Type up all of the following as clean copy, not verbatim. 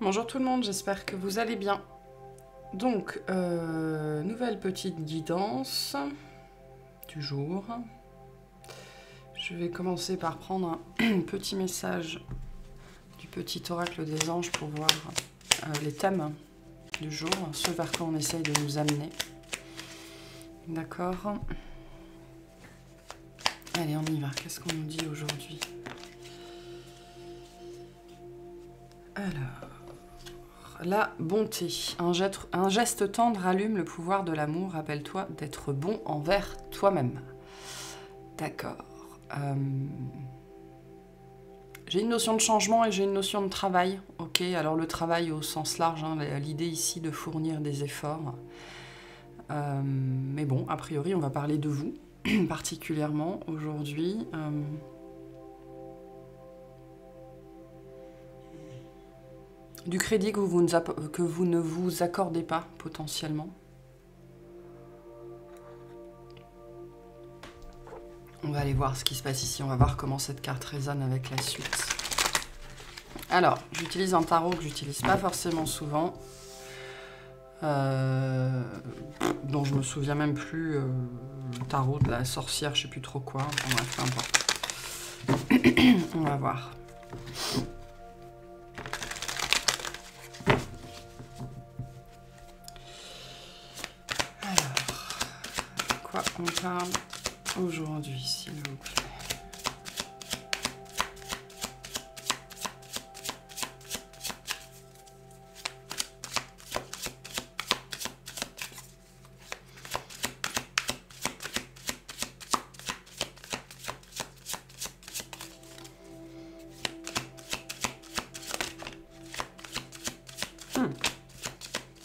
Bonjour tout le monde, j'espère que vous allez bien. Donc, nouvelle petite guidance du jour. Je vais commencer par prendre un petit message du petit oracle des anges pour voir les thèmes du jour, ce vers quoi on essaye de nous amener. D'accord. Allez, on y va. Qu'est-ce qu'on nous dit aujourd'hui? Alors... La bonté. Un geste tendre allume le pouvoir de l'amour. Rappelle-toi d'être bon envers toi-même. D'accord. J'ai une notion de changement et j'ai une notion de travail. Ok, alors le travail au sens large, hein, l'idée ici de fournir des efforts. Mais bon, a priori, on va parler de vous, particulièrement aujourd'hui. Du crédit que vous ne vous accordez pas, potentiellement. On va aller voir ce qui se passe ici. On va voir comment cette carte résonne avec la suite. Alors, j'utilise un tarot que j'utilise pas forcément souvent. Dont je me souviens même plus. Le tarot de la sorcière, je sais plus trop quoi. Enfin, bref, peu importe. On va voir. On parle aujourd'hui, s'il vous plaît.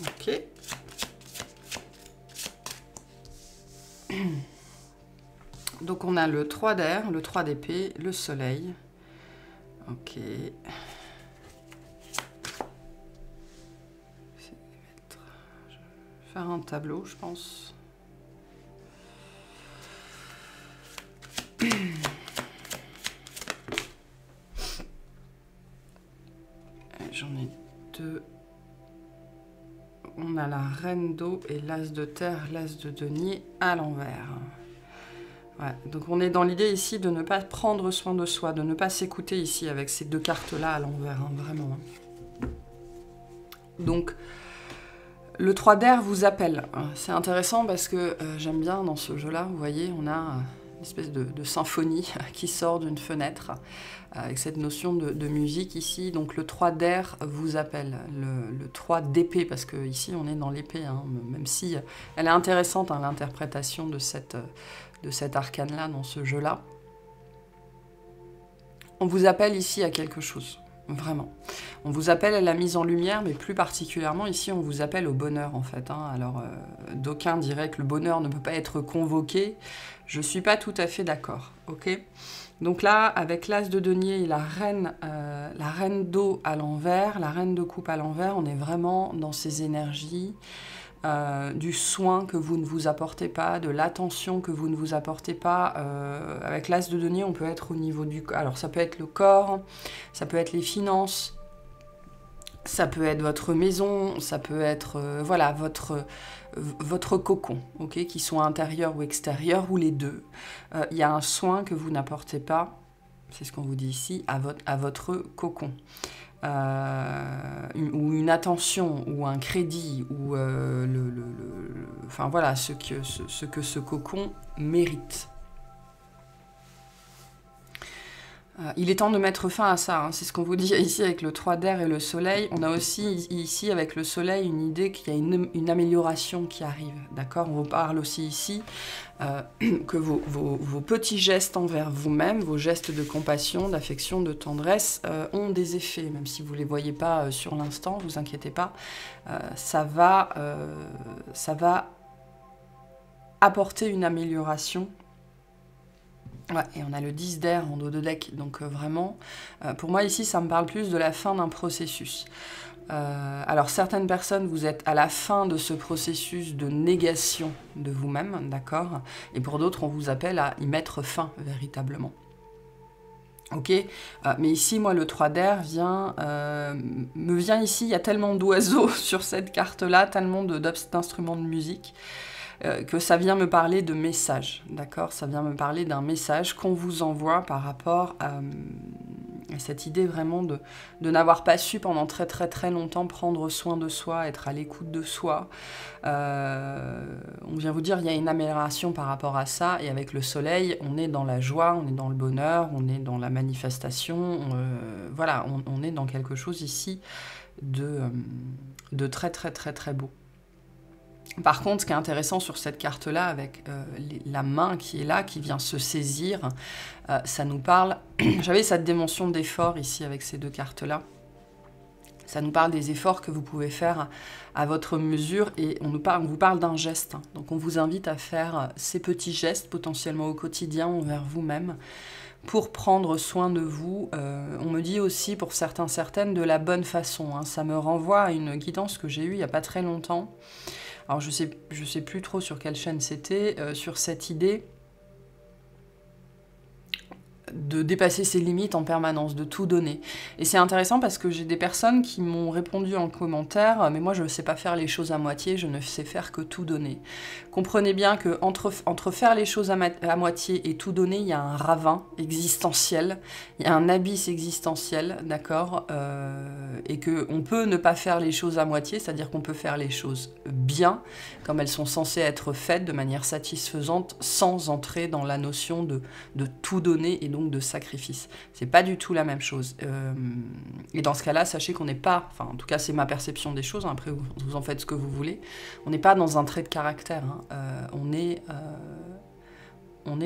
Ok. Donc on a le 3 d'air, le 3 d'épée, le soleil. Ok. Je vais faire un tableau, je pense. J'en ai deux. On a la reine d'eau et l'as de terre, l'as de denier à l'envers. Ouais, donc on est dans l'idée ici de ne pas prendre soin de soi, de ne pas s'écouter ici avec ces deux cartes-là à l'envers, hein, vraiment. Donc, le 3 d'air vous appelle. C'est intéressant parce que j'aime bien dans ce jeu-là, vous voyez, on a une espèce de symphonie qui sort d'une fenêtre, avec cette notion de musique ici. Donc le 3 d'air vous appelle, le 3 d'épée, parce que ici on est dans l'épée, hein, même si elle est intéressante, hein, l'interprétation de cet arcane-là dans ce jeu-là. On vous appelle ici à quelque chose, vraiment. On vous appelle à la mise en lumière, mais plus particulièrement ici, on vous appelle au bonheur, en fait. Hein. Alors, d'aucuns diraient que le bonheur ne peut pas être convoqué. Je ne suis pas tout à fait d'accord, ok? Donc là, avec l'as de denier et la reine d'eau à l'envers, la reine de coupe à l'envers, on est vraiment dans ces énergies du soin que vous ne vous apportez pas, de l'attention que vous ne vous apportez pas. Avec l'as de denier, on peut être au niveau du... Alors ça peut être le corps, ça peut être les finances, ça peut être votre maison, ça peut être voilà, votre cocon, okay, qui soit intérieur ou extérieur, ou les deux. Il y a un soin que vous n'apportez pas, c'est ce qu'on vous dit ici, à votre cocon. Ou une attention, ou un crédit, ou enfin voilà, ce que ce cocon mérite. Il est temps de mettre fin à ça, hein. C'est ce qu'on vous dit ici avec le 3 d'air et le soleil. On a aussi ici avec le soleil une idée qu'il y a une amélioration qui arrive, d'accord? On vous parle aussi ici que vos petits gestes envers vous-même, vos gestes de compassion, d'affection, de tendresse ont des effets, même si vous ne les voyez pas sur l'instant, ne vous inquiétez pas, ça va apporter une amélioration. Ouais, et on a le 10 d'air en dos de deck, donc vraiment, pour moi ici, ça me parle plus de la fin d'un processus. Alors certaines personnes, vous êtes à la fin de ce processus de négation de vous-même, d'accord? Et pour d'autres, on vous appelle à y mettre fin, véritablement. Ok, mais ici, moi, le 3 d'air me vient ici, il y a tellement d'oiseaux sur cette carte-là, tellement d'instruments de musique, que ça vient me parler de messages, d'accord? Ça vient me parler d'un message qu'on vous envoie par rapport à cette idée vraiment de n'avoir pas su pendant très très très longtemps prendre soin de soi, être à l'écoute de soi. On vient vous dire il y a une amélioration par rapport à ça, et avec le soleil, on est dans la joie, on est dans le bonheur, on est dans la manifestation, voilà, on est dans quelque chose ici de très très très très beau. Par contre, ce qui est intéressant sur cette carte-là, avec la main qui est là, qui vient se saisir, ça nous parle... J'avais cette dimension d'effort ici avec ces deux cartes-là. Ça nous parle des efforts que vous pouvez faire à votre mesure, et on vous parle d'un geste. Donc on vous invite à faire ces petits gestes potentiellement au quotidien envers vous-même pour prendre soin de vous. On me dit aussi pour certains, certaines, de la bonne façon. Hein. Ça me renvoie à une guidance que j'ai eue il n'y a pas très longtemps. Alors je sais plus trop sur quelle chaîne c'était, sur cette idée de dépasser ses limites en permanence, de tout donner. Et c'est intéressant parce que j'ai des personnes qui m'ont répondu en commentaire « mais moi je ne sais pas faire les choses à moitié, je ne sais faire que tout donner ». Comprenez bien que entre faire les choses à moitié et tout donner, il y a un ravin existentiel, il y a un abysse existentiel, d'accord, et qu'on peut ne pas faire les choses à moitié, c'est-à-dire qu'on peut faire les choses bien, comme elles sont censées être faites, de manière satisfaisante, sans entrer dans la notion de tout donner et donc de sacrifice. C'est pas du tout la même chose. Et dans ce cas-là, sachez qu'on n'est pas, enfin en tout cas c'est ma perception des choses, hein, après vous en faites ce que vous voulez, on n'est pas dans un trait de caractère, hein, on est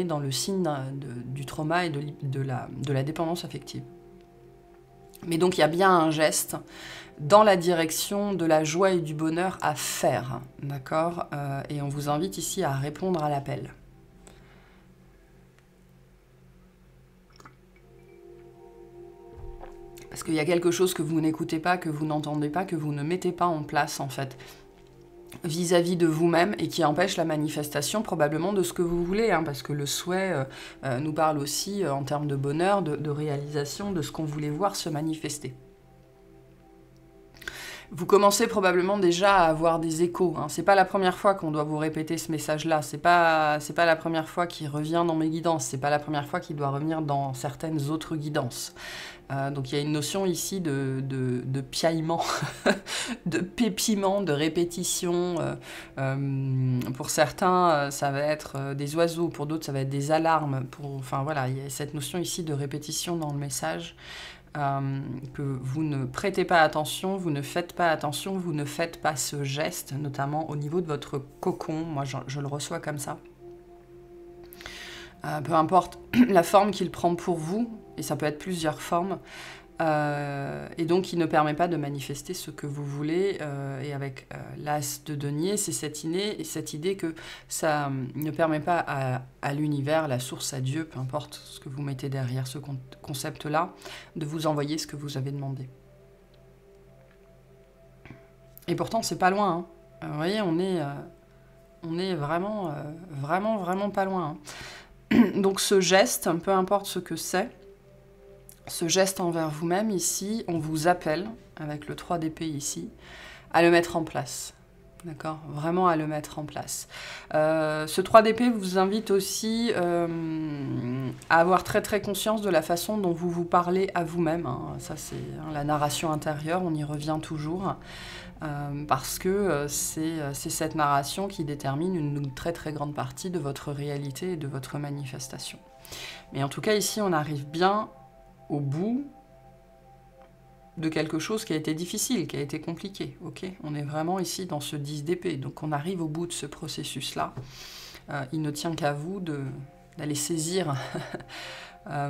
dans le signe du trauma et de la dépendance affective. Mais donc il y a bien un geste dans la direction de la joie et du bonheur à faire, d'accord, et on vous invite ici à répondre à l'appel. Parce qu'il y a quelque chose que vous n'écoutez pas, que vous n'entendez pas, que vous ne mettez pas en place, en fait, vis-à-vis de vous-même, et qui empêche la manifestation probablement de ce que vous voulez, hein, parce que le souhait nous parle aussi, en termes de bonheur, de réalisation, de ce qu'on voulait voir se manifester. Vous commencez probablement déjà à avoir des échos. Hein. C'est pas la première fois qu'on doit vous répéter ce message-là. C'est pas la première fois qu'il revient dans mes guidances. C'est pas la première fois qu'il doit revenir dans certaines autres guidances. Donc il y a une notion ici de piaillement, de pépiment, de répétition. Pour certains, ça va être des oiseaux. Pour d'autres, ça va être des alarmes. Enfin voilà, il y a cette notion ici de répétition dans le message. Que vous ne prêtez pas attention, vous ne faites pas attention, vous ne faites pas ce geste, notamment au niveau de votre cocon. Moi, je le reçois comme ça. Peu importe la forme qu'il prend pour vous, et ça peut être plusieurs formes, et donc il ne permet pas de manifester ce que vous voulez, et avec l'as de denier, c'est cette idée que ça ne permet pas à l'univers, la source, à Dieu, peu importe ce que vous mettez derrière ce concept-là, de vous envoyer ce que vous avez demandé. Et pourtant, c'est pas loin. Hein. Vous voyez, on est vraiment, vraiment, vraiment pas loin. Hein. Donc ce geste, peu importe ce que c'est, ce geste envers vous-même ici, on vous appelle, avec le 3 d'épée ici, à le mettre en place. D'accord ? Vraiment à le mettre en place. Ce 3 d'épée vous invite aussi à avoir très très conscience de la façon dont vous vous parlez à vous-même. Hein. Ça c'est la narration intérieure, on y revient toujours. Parce que c'est cette narration qui détermine une très très grande partie de votre réalité et de votre manifestation. Mais en tout cas ici on arrive bien au bout de quelque chose qui a été difficile, qui a été compliqué. Okay, on est vraiment ici dans ce 10 d'épée, donc on arrive au bout de ce processus-là. Il ne tient qu'à vous d'aller saisir. Ça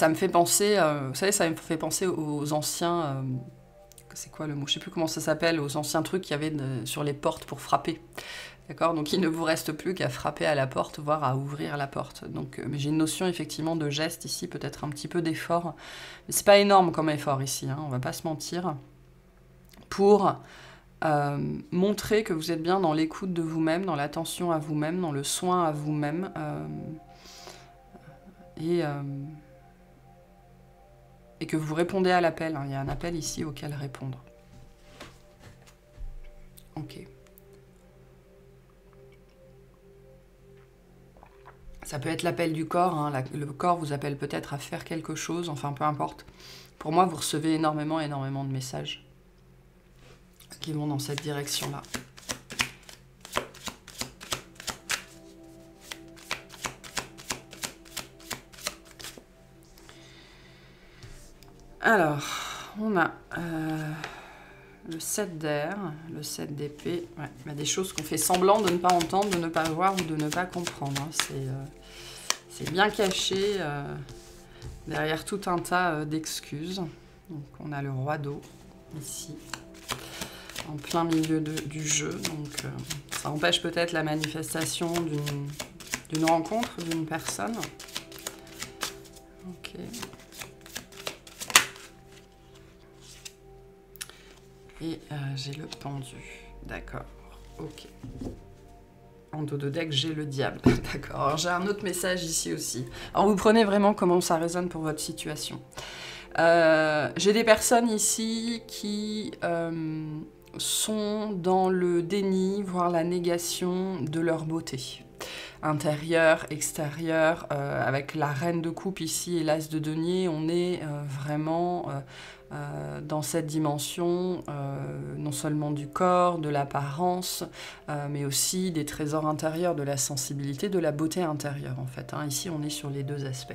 me fait penser, vous savez, ça me fait penser aux anciens... c'est quoi le mot? Je sais plus comment ça s'appelle, aux anciens trucs qu'il y avait sur les portes pour frapper. D'accord? Donc il ne vous reste plus qu'à frapper à la porte, voire à ouvrir la porte. Donc j'ai une notion effectivement de geste ici, peut-être un petit peu d'effort. Mais c'est pas énorme comme effort ici, hein, on va pas se mentir. Pour montrer que vous êtes bien dans l'écoute de vous-même, dans l'attention à vous-même, dans le soin à vous-même. et que vous répondez à l'appel. Hein. Il y a un appel ici auquel répondre. Ok. Ça peut être l'appel du corps. Hein. Le corps vous appelle peut-être à faire quelque chose. Enfin, peu importe. Pour moi, vous recevez énormément de messages qui vont dans cette direction-là. Alors, on a le 7 d'air, le 7 d'épée. Ouais, il y a des choses qu'on fait semblant de ne pas entendre, de ne pas voir ou de ne pas comprendre. Hein. C'est bien caché derrière tout un tas d'excuses. Donc, on a le roi d'eau ici, en plein milieu du jeu. Donc, ça empêche peut-être la manifestation d'une rencontre, d'une personne. Ok. Et j'ai le pendu. D'accord. Ok. En dos de deck, j'ai le diable. D'accord. Alors, j'ai un autre message ici aussi. Alors, vous prenez vraiment comment ça résonne pour votre situation. J'ai des personnes ici qui sont dans le déni, voire la négation de leur beauté. Intérieure, extérieure, avec la reine de coupe ici et l'as de denier, on est vraiment dans cette dimension, non seulement du corps, de l'apparence, mais aussi des trésors intérieurs, de la sensibilité, de la beauté intérieure en fait. Hein. Ici, on est sur les deux aspects.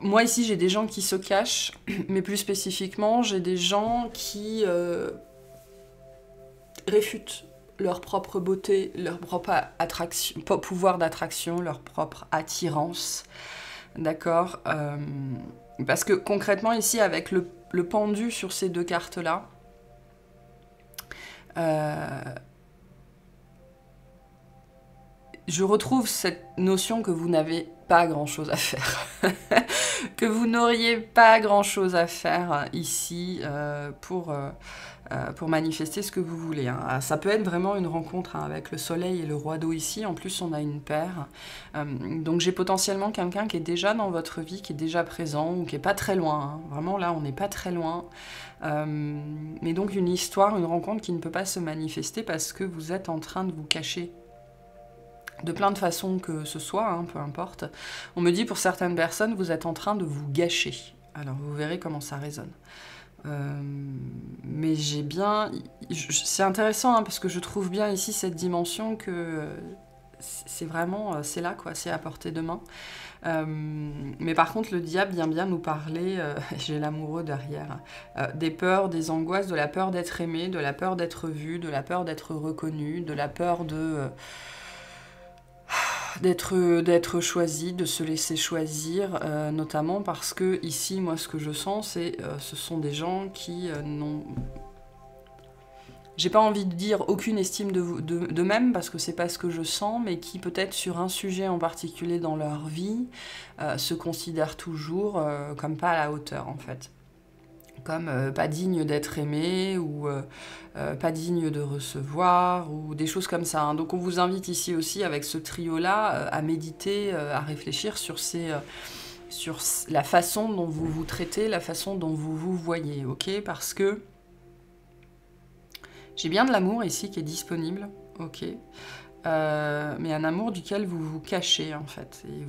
Moi ici, j'ai des gens qui se cachent, mais plus spécifiquement, j'ai des gens qui réfutent leur propre beauté, leur propre attraction, pouvoir d'attraction, leur propre attirance, d'accord, parce que concrètement ici, avec le pendu sur ces deux cartes-là, je retrouve cette notion que vous n'avez pas grand-chose à faire, que vous n'auriez pas grand-chose à faire ici pour manifester ce que vous voulez. Hein. Ça peut être vraiment une rencontre hein, avec le soleil et le roi d'eau ici. En plus, on a une paire. Donc, j'ai potentiellement quelqu'un qui est déjà dans votre vie, qui est déjà présent ou qui n'est pas très loin. Hein. Vraiment, là, on n'est pas très loin. Mais donc, une histoire, une rencontre qui ne peut pas se manifester parce que vous êtes en train de vous cacher. De plein de façons que ce soit, hein, peu importe. On me dit, pour certaines personnes, vous êtes en train de vous gâcher. Alors, vous verrez comment ça résonne. Mais j'ai bien... C'est intéressant, hein, parce que je trouve bien ici cette dimension que c'est vraiment... C'est là, quoi, c'est à portée de main. Mais par contre, le diable vient bien nous parler, j'ai l'amoureux derrière, des peurs, des angoisses, de la peur d'être aimé, de la peur d'être vu, de la peur d'être reconnu, de la peur de... d'être choisi, de se laisser choisir, notamment parce que ici, moi, ce que je sens, c'est ce sont des gens qui n'ont... J'ai pas envie de dire aucune estime d'eux-mêmes, parce que c'est pas ce que je sens, mais qui peut-être sur un sujet en particulier dans leur vie, se considèrent toujours comme pas à la hauteur, en fait. Comme pas digne d'être aimé, ou pas digne de recevoir, ou des choses comme ça. Hein. Donc on vous invite ici aussi, avec ce trio-là, à méditer, à réfléchir sur la façon dont vous vous traitez, la façon dont vous vous voyez, ok? Parce que j'ai bien de l'amour ici qui est disponible, ok? Mais un amour duquel vous vous cachez, en fait. Et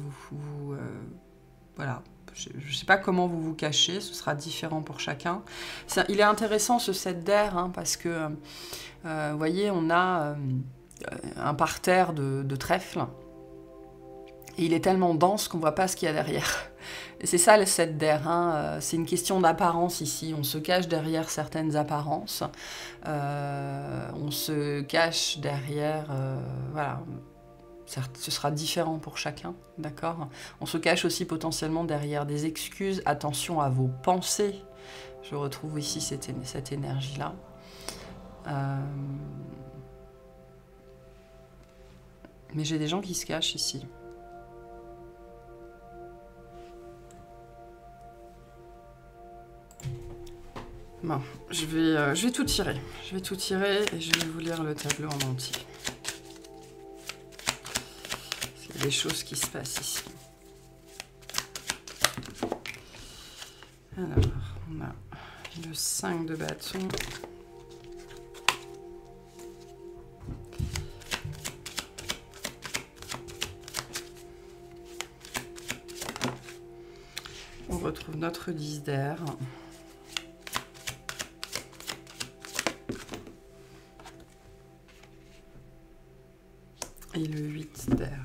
voilà. Je ne sais pas comment vous vous cachez, ce sera différent pour chacun. Il est intéressant ce set d'air, hein, parce que, vous voyez, on a un parterre de trèfle, et il est tellement dense qu'on ne voit pas ce qu'il y a derrière. Et c'est ça le set d'air, hein, c'est une question d'apparence ici, on se cache derrière certaines apparences, on se cache derrière, voilà... Certes, ce sera différent pour chacun, d'accord? On se cache aussi potentiellement derrière des excuses. Attention à vos pensées. Je retrouve ici cette énergie-là. Mais j'ai des gens qui se cachent ici. Bon, je vais tout tirer. Je vais tout tirer et je vais vous lire le tableau en entier. des choses qui se passent ici. Alors, on a le 5 de bâton. On retrouve notre 10 d'air. Et le 8 d'air.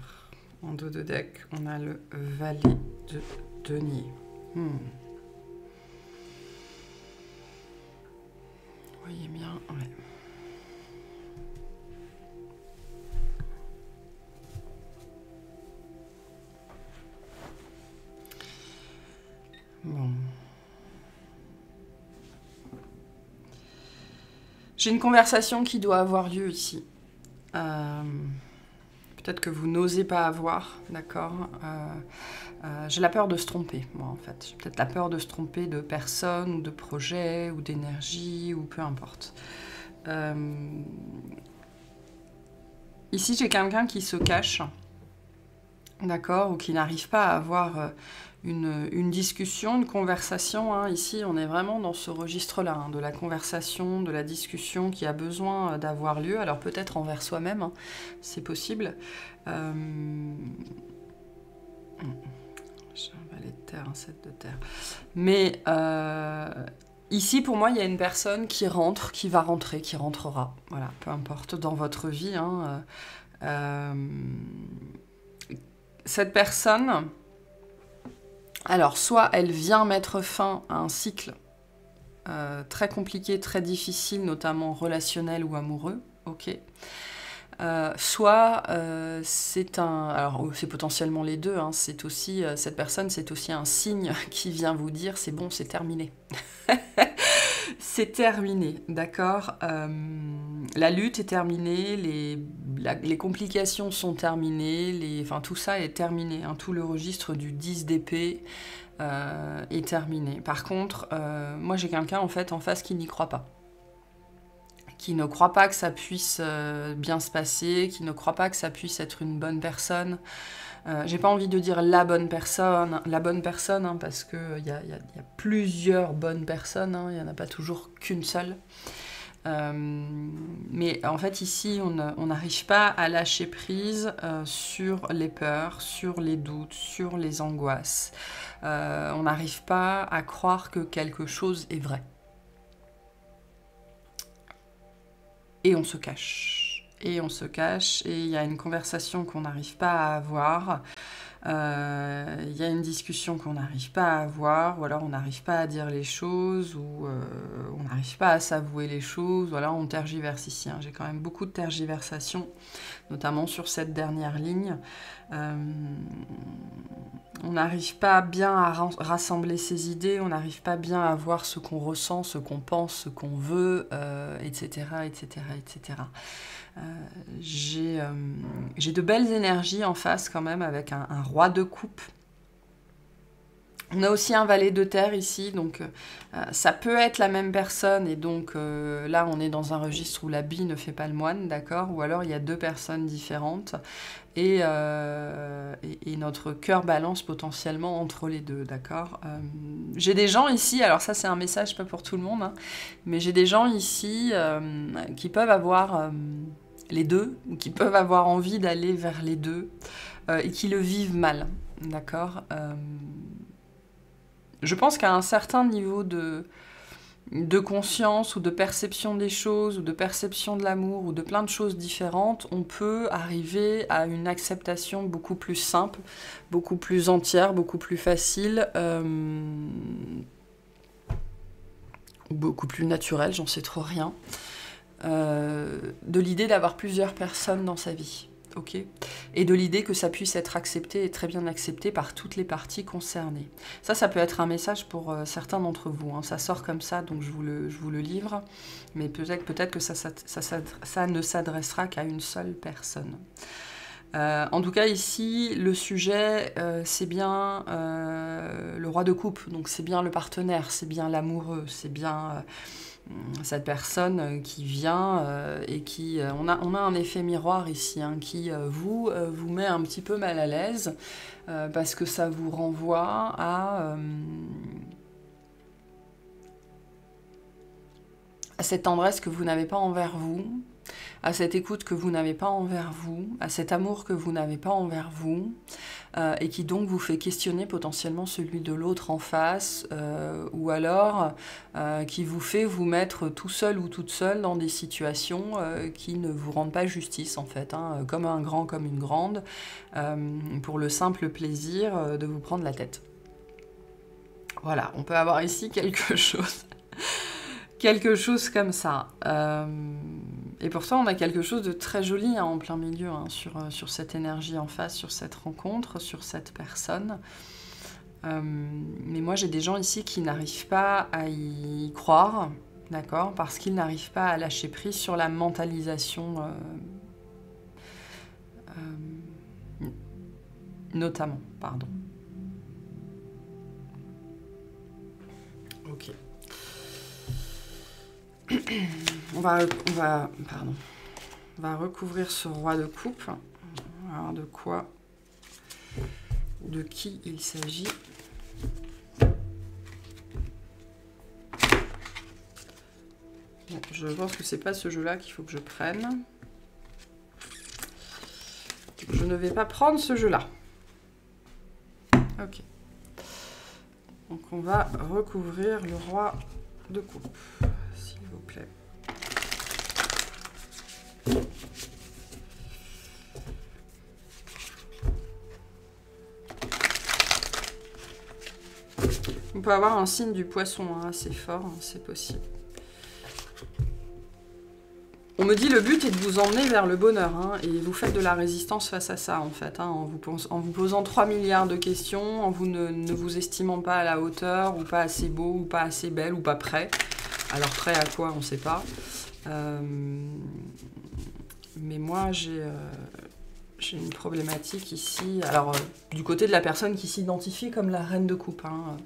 En dos de deck, on a le valet de denier. Vous voyez bien, ouais. Bon. J'ai une conversation qui doit avoir lieu ici. Peut-être que vous n'osez pas avoir, d'accord. J'ai la peur de se tromper, moi, en fait. J'ai peut-être la peur de se tromper de personne, ou de projet, ou d'énergie, ou peu importe. Ici, j'ai quelqu'un qui se cache, d'accord, ou qui n'arrive pas à avoir une discussion, une conversation. Hein. Ici, on est vraiment dans ce registre-là, hein, de la conversation, de la discussion qui a besoin d'avoir lieu. Alors peut-être envers soi-même, hein, c'est possible. J'ai un valet de terre, un 7 de terre. Mais ici, pour moi, il y a une personne qui rentre, qui va rentrer, qui rentrera. Voilà, peu importe, dans votre vie. Hein, cette personne... Alors, soit elle vient mettre fin à un cycle très compliqué, très difficile, notamment relationnel ou amoureux, ok. Soit c'est un... Alors, c'est potentiellement les deux, hein, c'est aussi... cette personne, c'est aussi un signe qui vient vous dire « c'est bon, c'est terminé ». C'est terminé, d'accord. La lutte est terminée, les complications sont terminées, enfin tout ça est terminé. Hein, tout le registre du 10 d'épée est terminé. Par contre, moi j'ai quelqu'un en fait en face qui n'y croit pas. Qui ne croit pas que ça puisse bien se passer, qui ne croit pas que ça puisse être une bonne personne. J'ai pas envie de dire la bonne personne, hein, parce qu'il y a plusieurs bonnes personnes, hein, il n'y en a pas toujours qu'une seule. Mais en fait ici on n'arrive pas à lâcher prise sur les peurs, sur les doutes, sur les angoisses. On n'arrive pas à croire que quelque chose est vrai. Et on se cache. Et on se cache, et il y a une conversation qu'on n'arrive pas à avoir, il y a une discussion qu'on n'arrive pas à avoir, ou alors on n'arrive pas à dire les choses, ou on n'arrive pas à s'avouer les choses, ou alors on tergiverse ici. Hein. J'ai quand même beaucoup de tergiversations, notamment sur cette dernière ligne. On n'arrive pas bien à rassembler ses idées, on n'arrive pas bien à voir ce qu'on ressent, ce qu'on pense, ce qu'on veut, etc., etc., etc. J'ai de belles énergies en face quand même, avec un roi de coupe. On a aussi un valet de terre ici, donc ça peut être la même personne, et donc là on est dans un registre où l'habit ne fait pas le moine, d'accord, ou alors il y a deux personnes différentes, et notre cœur balance potentiellement entre les deux, d'accord. J'ai des gens ici, alors ça c'est un message pas pour tout le monde, hein, mais j'ai des gens ici qui peuvent avoir les deux, ou qui peuvent avoir envie d'aller vers les deux, et qui le vivent mal, d'accord. Je pense qu'à un certain niveau de conscience, ou de perception des choses, ou de perception de l'amour, ou de plein de choses différentes, on peut arriver à une acceptation beaucoup plus simple, beaucoup plus entière, beaucoup plus facile, ou beaucoup plus naturelle, j'en sais trop rien, de l'idée d'avoir plusieurs personnes dans sa vie. Okay. Et de l'idée que ça puisse être accepté, et très bien accepté par toutes les parties concernées. Ça peut être un message pour certains d'entre vous. Hein. Ça sort comme ça, donc je vous le livre. Mais peut-être que ça ne s'adressera qu'à une seule personne. En tout cas, ici, le sujet, c'est bien le roi de coupe. Donc c'est bien le partenaire, c'est bien l'amoureux, c'est bien Cette personne qui vient et qui... on a un effet miroir ici, hein, qui vous met un petit peu mal à l'aise parce que ça vous renvoie à cette tendresse que vous n'avez pas envers vous, à cette écoute que vous n'avez pas envers vous, à cet amour que vous n'avez pas envers vous, et qui donc vous fait questionner potentiellement celui de l'autre en face, ou alors qui vous fait vous mettre tout seul ou toute seule dans des situations qui ne vous rendent pas justice en fait, hein, comme un grand, comme une grande, pour le simple plaisir de vous prendre la tête. Voilà, on peut avoir ici quelque chose. Quelque chose comme ça. Et pourtant, on a quelque chose de très joli hein, en plein milieu, hein, sur cette énergie en face, sur cette rencontre, sur cette personne. Mais moi, j'ai des gens ici qui n'arrivent pas à y croire, d'accord, parce qu'ils n'arrivent pas à lâcher prise sur la mentalisation, notamment, pardon. Ok. On va recouvrir ce roi de coupe. On va voir de quoi, de qui il s'agit. Bon, je pense que c'est pas ce jeu-là qu'il faut que je prenne. Je ne vais pas prendre ce jeu-là. Ok. Donc on va recouvrir le roi de coupe. S'il vous plaît. On peut avoir un signe du poisson hein, assez fort, hein, c'est possible. On me dit le but est de vous emmener vers le bonheur, hein, et vous faites de la résistance face à ça en fait, hein, en vous posant 3 milliards de questions, en vous ne vous estimant pas à la hauteur, ou pas assez beau, ou pas assez belle, ou pas prêt. Alors prêt à quoi, on ne sait pas. Mais moi j'ai une problématique ici, alors du côté de la personne qui s'identifie comme la reine de coupe. Hein.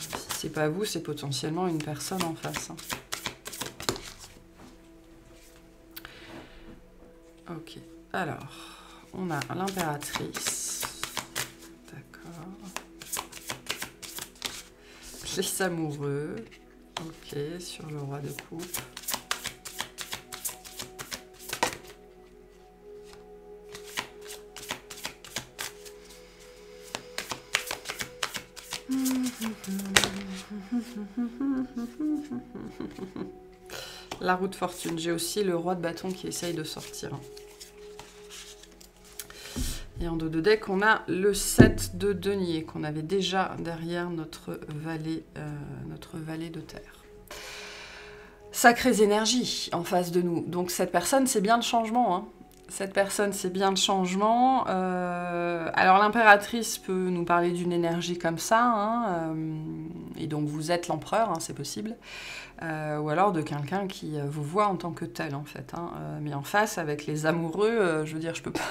Si c'est pas vous, c'est potentiellement une personne en face. Hein. Ok, alors, on a l'impératrice, d'accord, les amoureux, ok, sur le roi de coupe. La roue de fortune, j'ai aussi le roi de bâton qui essaye de sortir. Et en dos de deck, on a le 7 de denier qu'on avait déjà derrière notre valet de terre. Sacrées énergies en face de nous. Donc cette personne, c'est bien le changement. Hein. Cette personne, c'est bien le changement. Alors l'impératrice peut nous parler d'une énergie comme ça. Hein, et donc vous êtes l'empereur, hein, c'est possible. Ou alors de quelqu'un qui vous voit en tant que tel, en fait. Hein. Mais en face, avec les amoureux, je veux dire, je peux pas...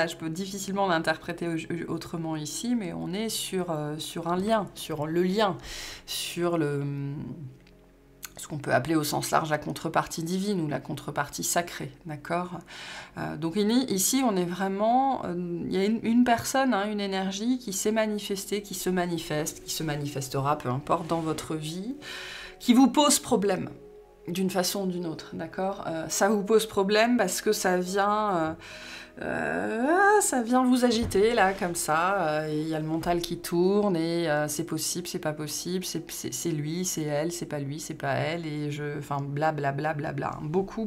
je peux difficilement l'interpréter autrement ici, mais on est sur un lien, sur le lien, sur ce qu'on peut appeler au sens large la contrepartie divine ou la contrepartie sacrée, d'accord. Donc ici, on est vraiment... il y a une personne, hein, une énergie qui s'est manifestée, qui se manifestera, peu importe, dans votre vie, qui vous pose problème, d'une façon ou d'une autre, d'accord. Ça vous pose problème parce que ça vient vous agiter, là, comme ça. Il y a le mental qui tourne, et c'est possible, c'est pas possible, c'est lui, c'est elle, c'est pas lui, c'est pas elle, et enfin, blablabla, bla. Beaucoup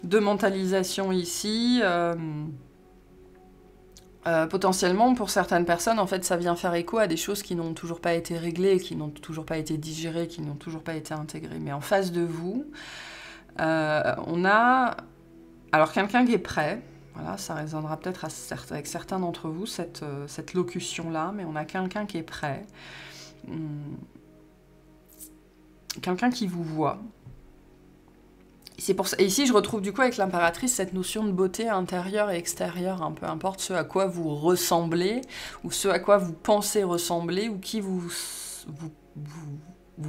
de mentalisation ici. Potentiellement, pour certaines personnes, en fait, ça vient faire écho à des choses qui n'ont toujours pas été réglées, qui n'ont toujours pas été digérées, qui n'ont toujours pas été intégrées. Mais en face de vous, on a... Alors, quelqu'un qui est prêt, voilà, ça résonnera peut-être avec certains d'entre vous, cette locution-là, mais on a quelqu'un qui est prêt. Quelqu'un qui vous voit. C'est pour ça. Et ici, je retrouve du coup avec l'impératrice cette notion de beauté intérieure et extérieure, hein, peu importe ce à quoi vous ressemblez, ou ce à quoi vous pensez ressembler, ou qui vous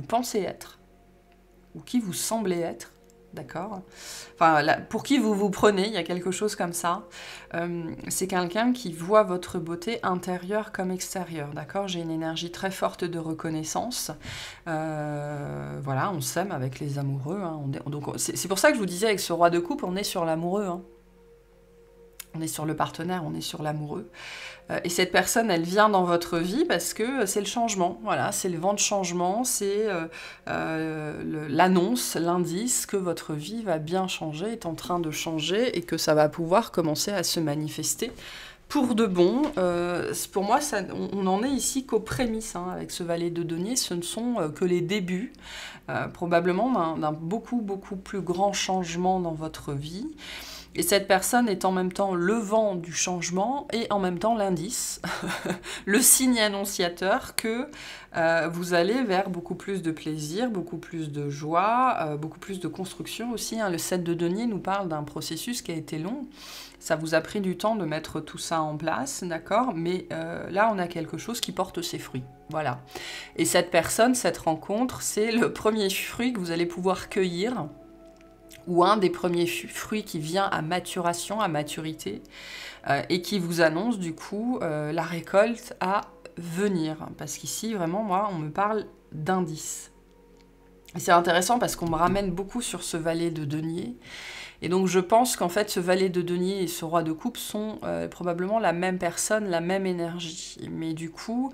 pensez être, ou qui vous semblez être, d'accord? Enfin, là, pour qui vous vous prenez, il y a quelque chose comme ça. C'est quelqu'un qui voit votre beauté intérieure comme extérieure, d'accord? J'ai une énergie très forte de reconnaissance. Voilà, on s'aime avec les amoureux. Hein, c'est pour ça que je vous disais, avec ce roi de coupe, on est sur l'amoureux. Hein. On est sur le partenaire, on est sur l'amoureux. Et cette personne, elle vient dans votre vie parce que c'est le changement. Voilà, c'est le vent de changement, c'est l'annonce, l'indice que votre vie va bien changer, est en train de changer et que ça va pouvoir commencer à se manifester pour de bon. Pour moi, on n'en est ici qu'aux prémices. Hein, avec ce valet de denier, ce ne sont que les débuts, probablement d'un beaucoup, beaucoup plus grand changement dans votre vie. Et cette personne est en même temps le vent du changement et en même temps l'indice, le signe annonciateur que vous allez vers beaucoup plus de plaisir, beaucoup plus de joie, beaucoup plus de construction aussi. Hein. Le 7 de denier nous parle d'un processus qui a été long. Ça vous a pris du temps de mettre tout ça en place, d'accord? Mais là, on a quelque chose qui porte ses fruits. Voilà. Et cette personne, cette rencontre, c'est le premier fruit que vous allez pouvoir cueillir, ou un des premiers fruits qui vient à maturation, à maturité, et qui vous annonce du coup la récolte à venir. Parce qu'ici, vraiment, moi, on me parle d'indices. Et c'est intéressant parce qu'on me ramène beaucoup sur ce valet de denier. Et donc je pense qu'en fait ce valet de denier et ce roi de coupe sont probablement la même personne, la même énergie. Mais du coup,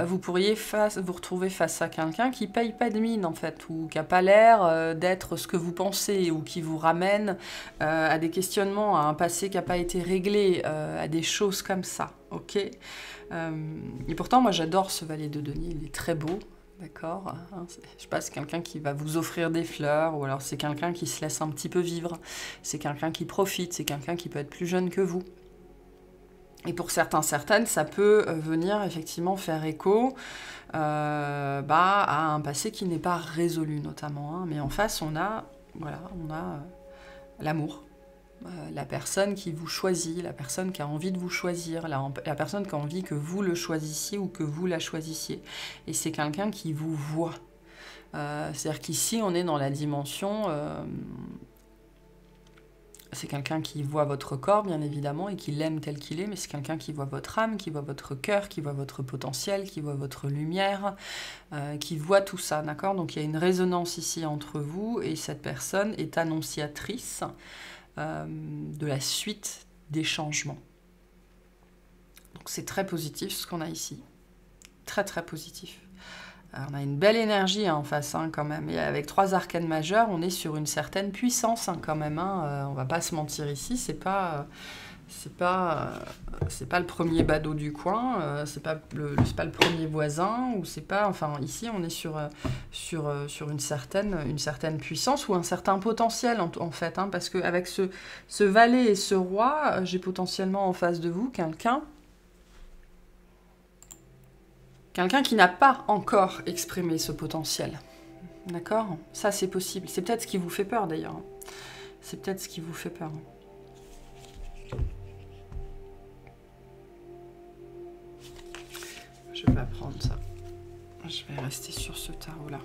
vous pourriez vous retrouver face à quelqu'un qui paye pas de mine en fait, ou qui n'a pas l'air d'être ce que vous pensez, ou qui vous ramène à des questionnements, à un passé qui n'a pas été réglé, à des choses comme ça. Ok. Et pourtant moi j'adore ce valet de denier, il est très beau. D'accord, hein, je sais pas, c'est quelqu'un qui va vous offrir des fleurs, ou alors c'est quelqu'un qui se laisse un petit peu vivre, c'est quelqu'un qui profite, c'est quelqu'un qui peut être plus jeune que vous. Et pour certaines, ça peut venir effectivement faire écho à un passé qui n'est pas résolu notamment. Hein, mais en face, on a l'amour. La personne qui vous choisit, la personne qui a envie de vous choisir, la personne qui a envie que vous le choisissiez ou que vous la choisissiez. Et c'est quelqu'un qui vous voit. C'est-à-dire qu'ici, on est dans la dimension... c'est quelqu'un qui voit votre corps, bien évidemment, et qui l'aime tel qu'il est, mais c'est quelqu'un qui voit votre âme, qui voit votre cœur, qui voit votre potentiel, qui voit votre lumière, qui voit tout ça, d'accord? Donc il y a une résonance ici entre vous, et cette personne est annonciatrice de la suite des changements. Donc c'est très positif ce qu'on a ici. Très très positif. On a une belle énergie en face hein, quand même. Et avec 3 arcanes majeures, on est sur une certaine puissance hein, quand même. Hein. On va pas se mentir ici, c'est pas le premier badaud du coin, c'est pas le premier voisin, ou c'est pas... Enfin, ici, on est sur une certaine puissance ou un certain potentiel, en fait. Hein, parce qu'avec ce valet et ce roi, j'ai potentiellement en face de vous quelqu'un qui n'a pas encore exprimé ce potentiel. D'accord? Ça, c'est possible. C'est peut-être ce qui vous fait peur, d'ailleurs. C'est peut-être ce qui vous fait peur. Je vais pas prendre ça. Je vais rester sur ce tarot-là.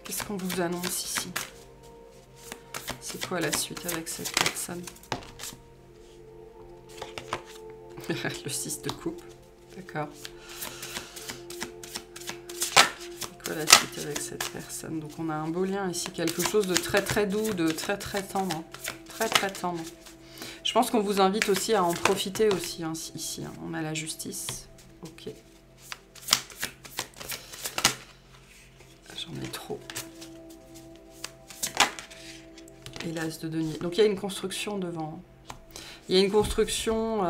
Qu'est-ce qu'on vous annonce ici? C'est quoi la suite avec cette personne? Le 6 de coupe. D'accord. C'est quoi la suite avec cette personne? Donc on a un beau lien ici, quelque chose de très très doux, de très très tendre. Très très tendre. Je pense qu'on vous invite aussi à en profiter aussi hein, ici. Hein. On a la justice. Ok. J'en ai trop. Et l'as de denier. Donc il y a une construction devant. Il y a une construction,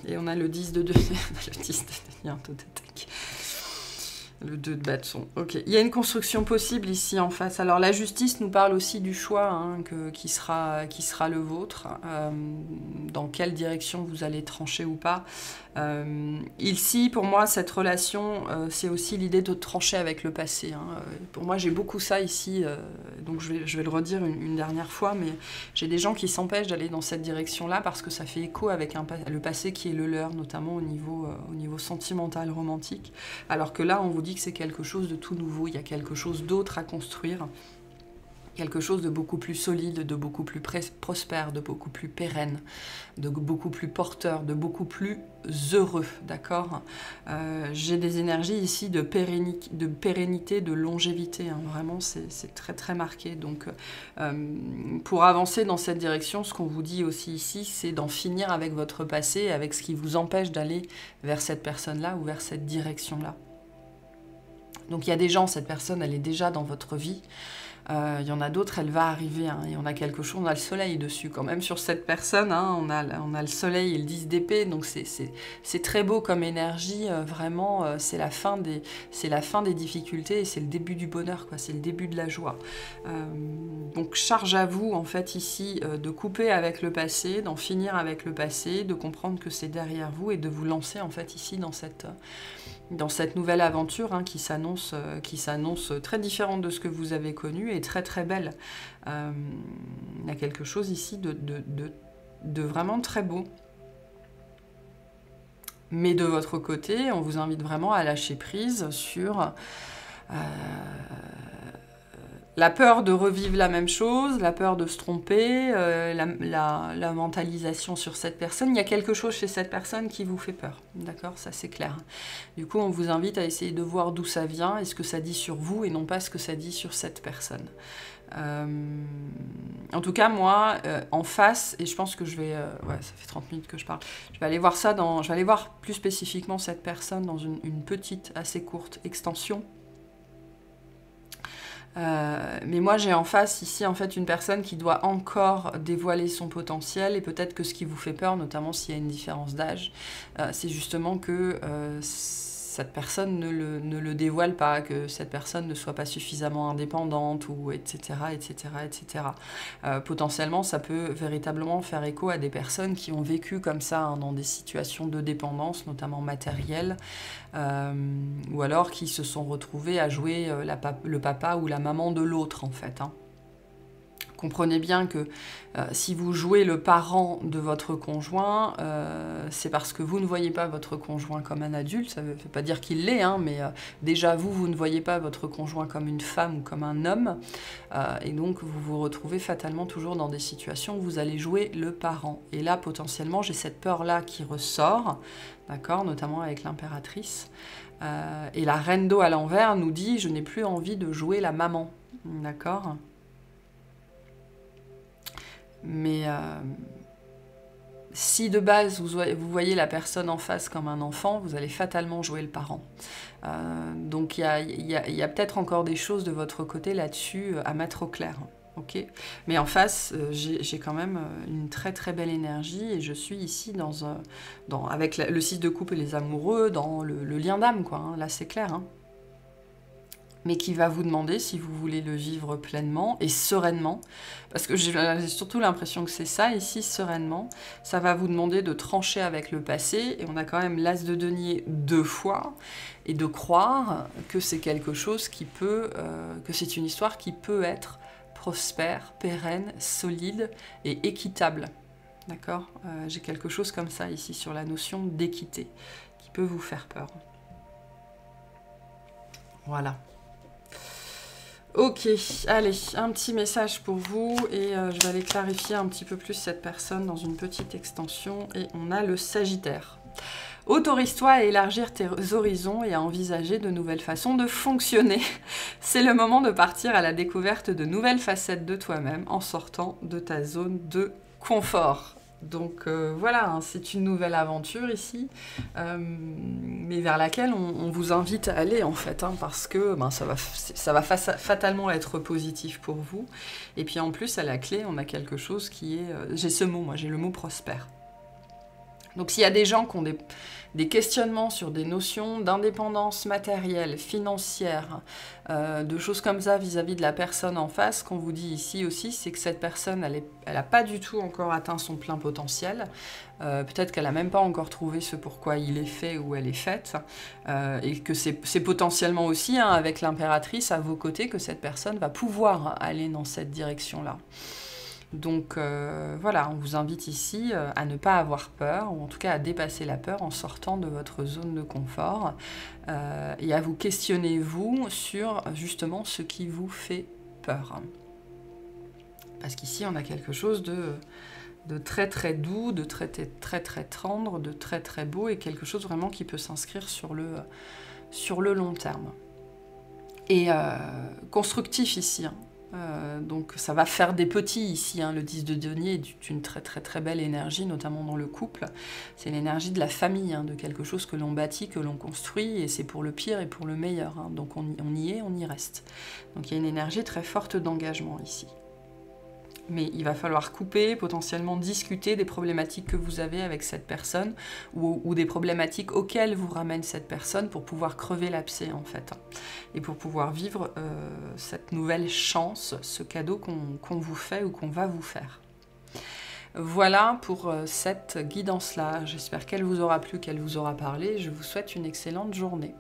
et on a le 10 de denier. Le 10 de denier en tototec. Le 2 de bâton, ok. Il y a une construction possible ici en face. Alors la justice nous parle aussi du choix hein, qui sera le vôtre. Dans quelle direction vous allez trancher ou pas. Ici, pour moi, cette relation, c'est aussi l'idée de trancher avec le passé. Hein. Pour moi, j'ai beaucoup ça ici, donc je vais le redire une dernière fois, mais j'ai des gens qui s'empêchent d'aller dans cette direction-là parce que ça fait écho avec le passé qui est le leur, notamment au niveau sentimental, romantique. Alors que là, on vous dit que c'est quelque chose de tout nouveau, il y a quelque chose d'autre à construire. Quelque chose de beaucoup plus solide, de beaucoup plus prospère, de beaucoup plus pérenne, de beaucoup plus porteur, de beaucoup plus heureux, d'accord. J'ai des énergies ici de pérennité, de longévité, hein. Vraiment c'est très très marqué. Donc pour avancer dans cette direction, ce qu'on vous dit aussi ici, c'est d'en finir avec votre passé, avec ce qui vous empêche d'aller vers cette personne-là ou vers cette direction-là. Donc il y a des gens, cette personne, elle est déjà dans votre vie. Il y en a d'autres, elle va arriver, hein, et on a quelque chose, on a le soleil dessus quand même sur cette personne, hein, on a le soleil et le 10 d'épée, donc c'est très beau comme énergie, vraiment, c'est la fin des difficultés et c'est le début du bonheur, quoi, c'est le début de la joie. Donc charge à vous, en fait, ici, de couper avec le passé, d'en finir avec le passé, de comprendre que c'est derrière vous et de vous lancer, en fait, ici, dans cette nouvelle aventure hein, qui s'annonce très différente de ce que vous avez connu et très très belle. Il y a quelque chose ici de vraiment très beau. Mais de votre côté, on vous invite vraiment à lâcher prise sur la peur de revivre la même chose, la peur de se tromper, la mentalisation sur cette personne. Il y a quelque chose chez cette personne qui vous fait peur, d'accord? Ça c'est clair. Du coup, on vous invite à essayer de voir d'où ça vient et ce que ça dit sur vous et non pas ce que ça dit sur cette personne. En tout cas, moi, en face, et je pense que je vais... ouais, ça fait 30 minutes que je parle. Je vais aller voir ça je vais aller voir plus spécifiquement cette personne dans une petite, assez courte extension. Mais moi j'ai en face ici en fait une personne qui doit encore dévoiler son potentiel et peut-être que ce qui vous fait peur, notamment s'il y a une différence d'âge, c'est justement que cette personne ne le dévoile pas, que cette personne ne soit pas suffisamment indépendante, ou etc. etc., etc. Potentiellement, ça peut véritablement faire écho à des personnes qui ont vécu comme ça hein, dans des situations de dépendance, notamment matérielle, ou alors qui se sont retrouvés à jouer le papa ou la maman de l'autre, en fait. Hein. Comprenez bien que si vous jouez le parent de votre conjoint, c'est parce que vous ne voyez pas votre conjoint comme un adulte. Ça ne veut pas dire qu'il l'est, hein, mais déjà vous ne voyez pas votre conjoint comme une femme ou comme un homme. Et donc vous vous retrouvez fatalement toujours dans des situations où vous allez jouer le parent. Et là, potentiellement, j'ai cette peur-là qui ressort, d'accord, notamment avec l'impératrice. Et la reine d'eau à l'envers nous dit « je n'ai plus envie de jouer la maman ». D'accord ? Mais si de base vous voyez la personne en face comme un enfant, vous allez fatalement jouer le parent. Donc il y a peut-être encore des choses de votre côté là-dessus à mettre au clair. Okay. Mais en face, j'ai quand même une très très belle énergie et je suis ici avec le 6 de coupe et les amoureux, dans le lien d'âme, quoi. Hein. Là c'est clair. Hein. Mais qui va vous demander si vous voulez le vivre pleinement et sereinement, parce que j'ai surtout l'impression que c'est ça ici, sereinement. Ça va vous demander de trancher avec le passé, et on a quand même l'as de denier 2 fois, et de croire que c'est quelque chose qui peut, que c'est une histoire qui peut être prospère, pérenne, solide et équitable. D'accord ? J'ai quelque chose comme ça ici sur la notion d'équité, qui peut vous faire peur. Voilà. Ok, allez, un petit message pour vous et je vais aller clarifier un petit peu plus cette personne dans une petite extension. Et on a le Sagittaire. Autorise-toi à élargir tes horizons et à envisager de nouvelles façons de fonctionner. C'est le moment de partir à la découverte de nouvelles facettes de toi-même en sortant de ta zone de confort. Donc voilà, hein, c'est une nouvelle aventure ici, mais vers laquelle on vous invite à aller en fait, hein, parce que ça va fatalement être positif pour vous. Et puis en plus, à la clé, on a quelque chose qui est... j'ai ce mot, moi j'ai le mot prospère. Donc s'il y a des gens qui ont des questionnements sur des notions d'indépendance matérielle, financière, de choses comme ça vis-à-vis de la personne en face, ce qu'on vous dit ici aussi, c'est que cette personne, elle n'a pas du tout encore atteint son plein potentiel. Peut-être qu'elle n'a même pas encore trouvé ce pourquoi il est fait ou elle est faite. Et que c'est potentiellement aussi, hein, avec l'impératrice à vos côtés, que cette personne va pouvoir aller dans cette direction-là. Donc voilà, on vous invite ici à ne pas avoir peur, ou en tout cas à dépasser la peur en sortant de votre zone de confort et à vous questionner, vous, sur justement ce qui vous fait peur. Parce qu'ici, on a quelque chose de très très doux, de très très très tendre, de très très beau, et quelque chose vraiment qui peut s'inscrire sur le long terme. Et constructif ici, hein. Donc ça va faire des petits ici, hein. Le 10 de denier est une très très très belle énergie, notamment dans le couple. C'est l'énergie de la famille, hein, de quelque chose que l'on bâtit, que l'on construit, et c'est pour le pire et pour le meilleur, hein. Donc on y est, on y reste. Donc il y a une énergie très forte d'engagement ici. Mais il va falloir couper, potentiellement discuter des problématiques que vous avez avec cette personne, ou des problématiques auxquelles vous ramène cette personne, pour pouvoir crever l'abcès en fait, hein, et pour pouvoir vivre cette nouvelle chance, ce cadeau qu'on vous fait ou qu'on va vous faire. Voilà pour cette guidance-là. J'espère qu'elle vous aura plu, qu'elle vous aura parlé. Je vous souhaite une excellente journée.